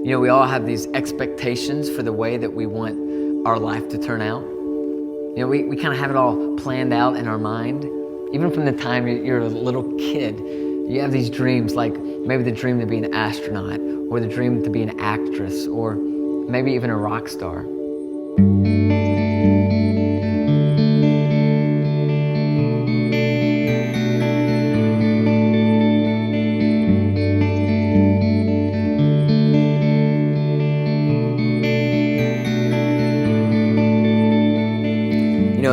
We all have these expectations for the way that we want our life to turn out. We kind of have it all planned out in our mind. Even from the time you're a little kid, you have these dreams, like maybe the dream to be an astronaut, or the dream to be an actress, or maybe even a rock star.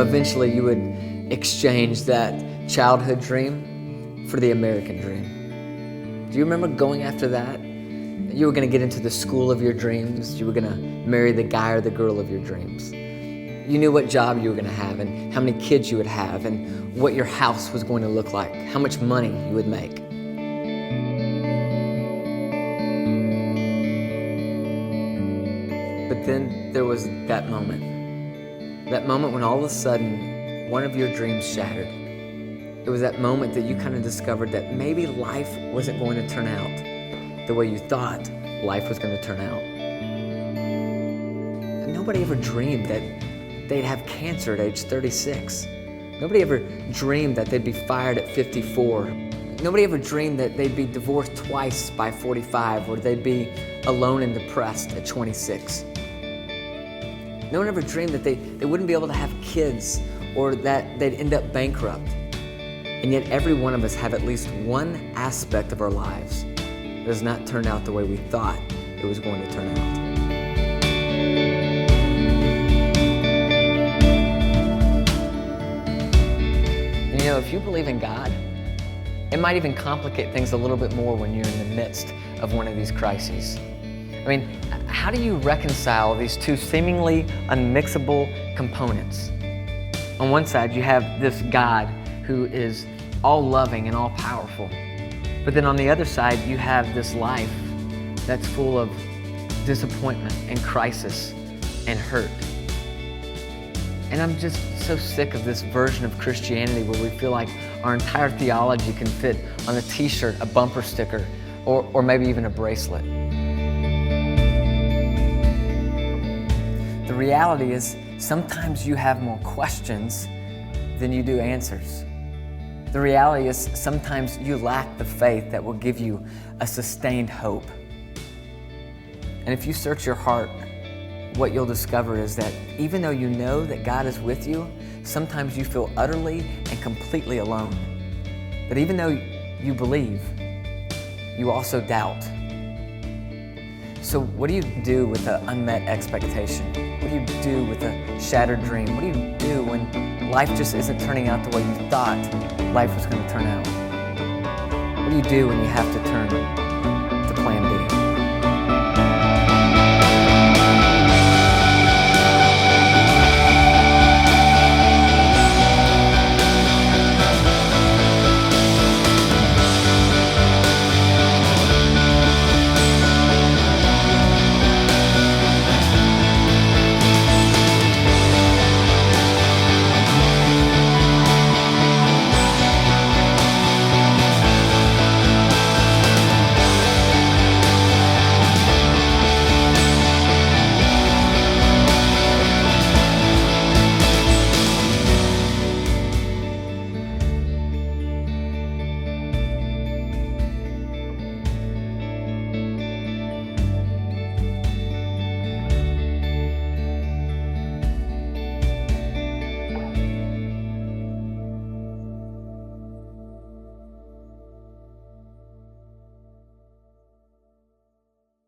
Eventually you would exchange that childhood dream for the American dream. Do you remember going after that? You were going to get into the school of your dreams. You were going to marry the guy or the girl of your dreams. You knew what job you were going to have and how many kids you would have and what your house was going to look like, how much money you would make. But then there was that moment when all of a sudden one of your dreams shattered. It was that moment that you kind of discovered that maybe life wasn't going to turn out the way you thought life was going to turn out. And nobody ever dreamed that they'd have cancer at age 36. Nobody ever dreamed that they'd be fired at 54. Nobody ever dreamed that they'd be divorced twice by 45, or they'd be alone and depressed at 26. No one ever dreamed that they wouldn't be able to have kids, or that they'd end up bankrupt. And yet every one of us have at least one aspect of our lives that has not turned out the way we thought it was going to turn out. And if you believe in God, it might even complicate things a little bit more when you're in the midst of one of these crises. How do you reconcile these two seemingly unmixable components? On one side, you have this God who is all loving and all powerful. But then on the other side, you have this life that's full of disappointment and crisis and hurt. And I'm just so sick of this version of Christianity where we feel like our entire theology can fit on a t-shirt, a bumper sticker, or maybe even a bracelet. The reality is, sometimes you have more questions than you do answers. The reality is, sometimes you lack the faith that will give you a sustained hope. And if you search your heart, what you'll discover is that even though you know that God is with you, sometimes you feel utterly and completely alone. But even though you believe, you also doubt. So what do you do with an unmet expectation? What do you do with a shattered dream? What do you do when life just isn't turning out the way you thought life was going to turn out? What do you do when you have to turn